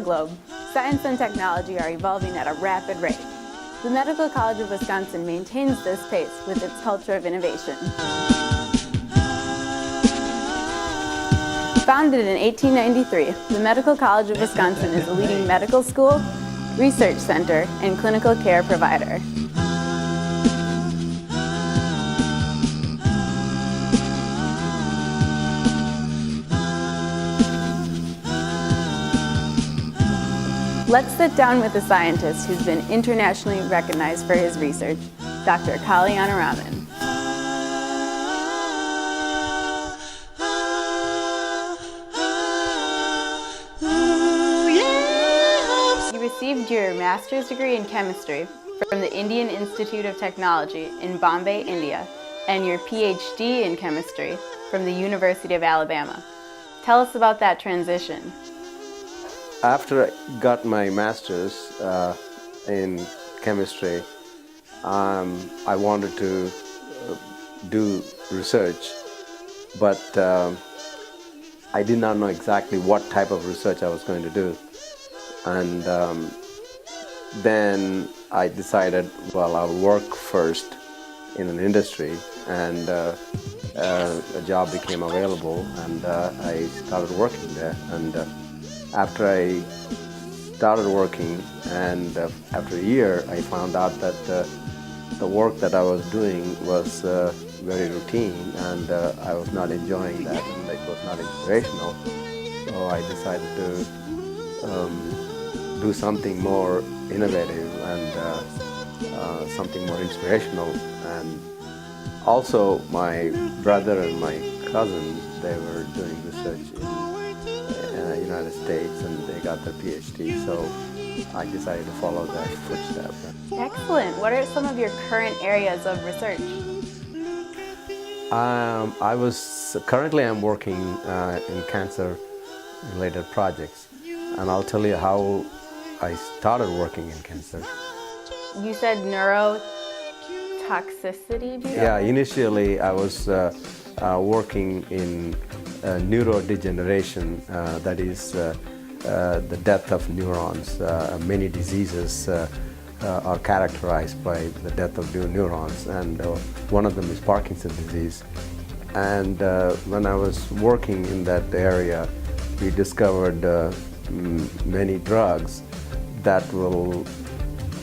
globe, science and technology are evolving at a rapid rate. The Medical College of Wisconsin maintains this pace with its culture of innovation. Founded in 1893, the Medical College of Wisconsin is a leading medical school, research center, and clinical care provider. Let's sit down with a scientist who's been internationally recognized for his research, Dr. Kalyana. You received your master's degree in chemistry from the Indian Institute of Technology in Bombay, India, and your PhD in chemistry from the University of Alabama. Tell us about that transition. After I got my master's in chemistry, I wanted to do research, but I did not know exactly what type of research I was going to do. And then I decided, well, I'll work first in an industry, and a job became available, and I started working there. And after I started working, and after a year, I found out that the work that I was doing was very routine, and I was not enjoying that, and it was not inspirational. So I decided to do something more innovative and something more inspirational. And also, my brother and my cousin, they were doing research in the United States, and they got their PhD, so I decided to follow their footsteps. Excellent. What are some of your current areas of research? Currently I'm working in cancer-related projects, and I'll tell you how I started working in cancer. You said neurotoxicity? Yeah, initially I was working in neurodegeneration, that is the death of neurons. Many diseases are characterized by the death of neurons, and one of them is Parkinson's disease. And when I was working in that area, we discovered many drugs that will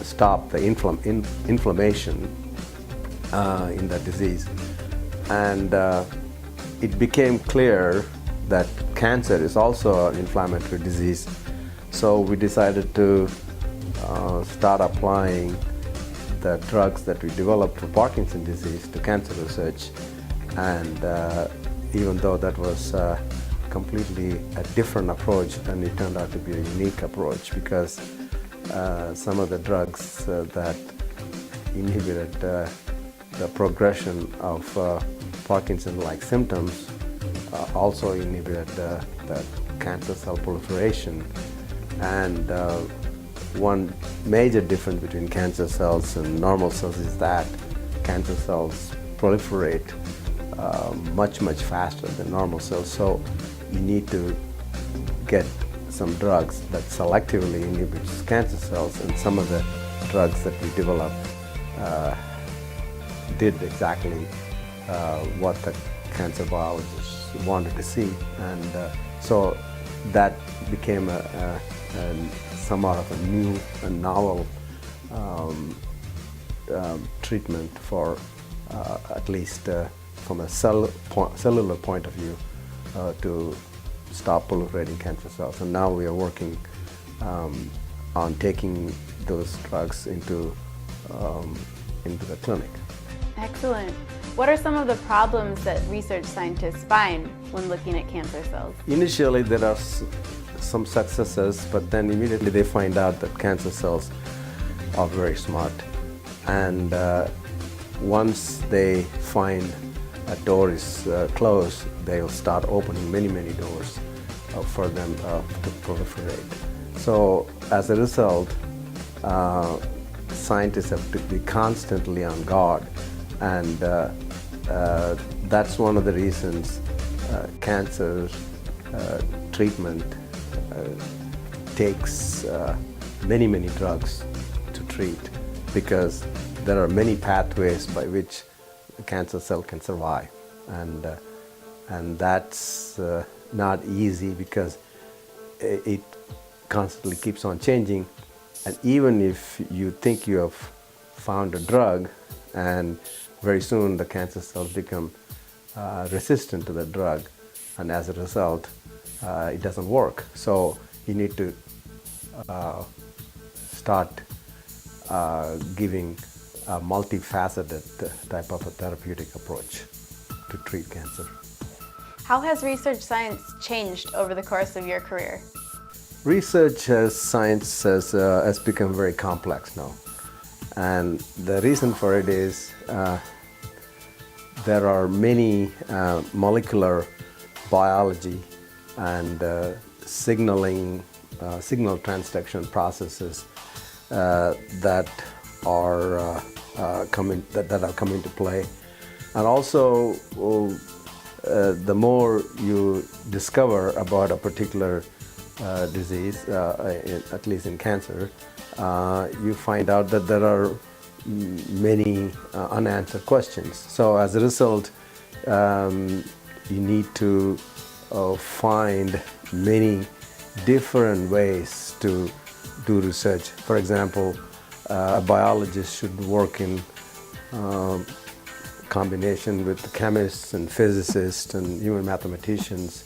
stop the inflammation in the disease. And it became clear that cancer is also an inflammatory disease. So we decided to start applying the drugs that we developed for Parkinson's disease to cancer research. And even though that was completely a different approach, and it turned out to be a unique approach, because some of the drugs that inhibited the progression of Parkinson-like symptoms also inhibited the cancer cell proliferation. And one major difference between cancer cells and normal cells is that cancer cells proliferate much faster than normal cells. So you need to get some drugs that selectively inhibits cancer cells, and some of the drugs that we developed did exactly what the cancer biologists wanted to see. And so that became somewhat of a new and novel treatment for at least from a cellular point of view to stop proliferating cancer cells. And now we are working on taking those drugs into the clinic. Excellent. What are some of the problems that research scientists find when looking at cancer cells? Initially, there are some successes, but then immediately they find out that cancer cells are very smart. And once they find a door is closed, they'll start opening many doors for them to proliferate. So as a result, scientists have to be constantly on guard, and that's one of the reasons cancer treatment takes many drugs to treat, because there are many pathways by which the cancer cell can survive, and that's not easy, because it constantly keeps on changing. And even if you think you have found a drug, and very soon the cancer cells become resistant to the drug, and as a result it doesn't work. So you need to start giving a multifaceted type of a therapeutic approach to treat cancer. How has research science changed over the course of your career? Research science has become very complex now, and the reason for it is there are many molecular biology and signal transduction processes that have come into play. And also the more you discover about a particular disease, at least in cancer, you find out that there are many unanswered questions. So as a result, you need to find many different ways to do research. For example, a biologist should work in combination with chemists and physicists and even mathematicians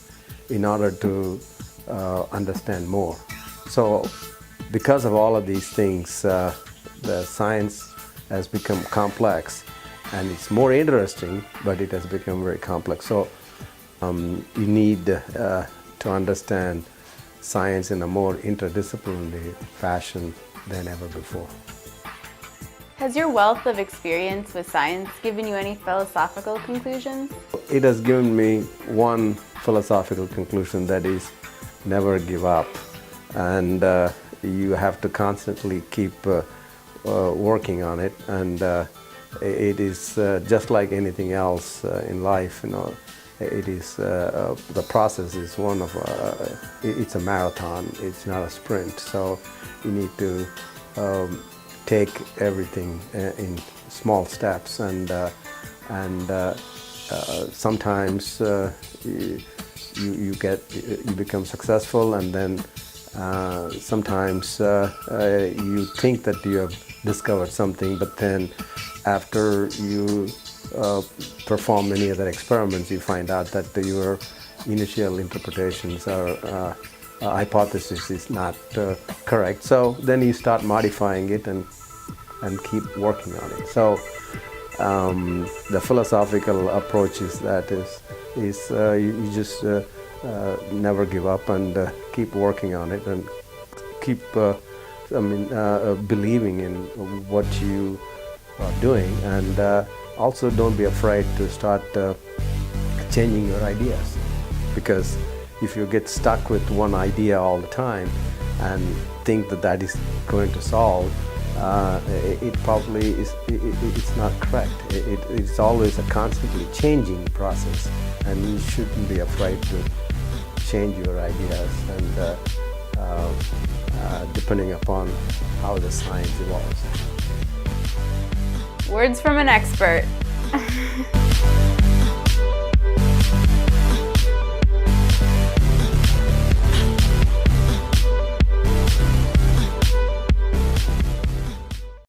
in order to understand more. So because of all of these things, the science has become complex, and it's more interesting, but it has become very complex. So you need to understand science in a more interdisciplinary fashion than ever before. Has your wealth of experience with science given you any philosophical conclusions? It has given me one philosophical conclusion, that is, never give up. And you have to constantly keep working on it, and it is just like anything else in life. It is the process is one of it's a marathon. It's not a sprint. So you need to take everything in small steps, and sometimes you become successful, and then sometimes you think that you have discovered something, but then after you perform many other experiments, you find out that your initial interpretations or hypothesis is not correct. So then you start modifying it and keep working on it. So the philosophical approach is you just never give up, and keep working on it, and keep believing in what you are doing, and also don't be afraid to start changing your ideas, because if you get stuck with one idea all the time and think that is going to solve, it probably is. It's not correct. It's always a constantly changing process, and you shouldn't be afraid to change your ideas, and depending upon how the science evolves. Words from an expert.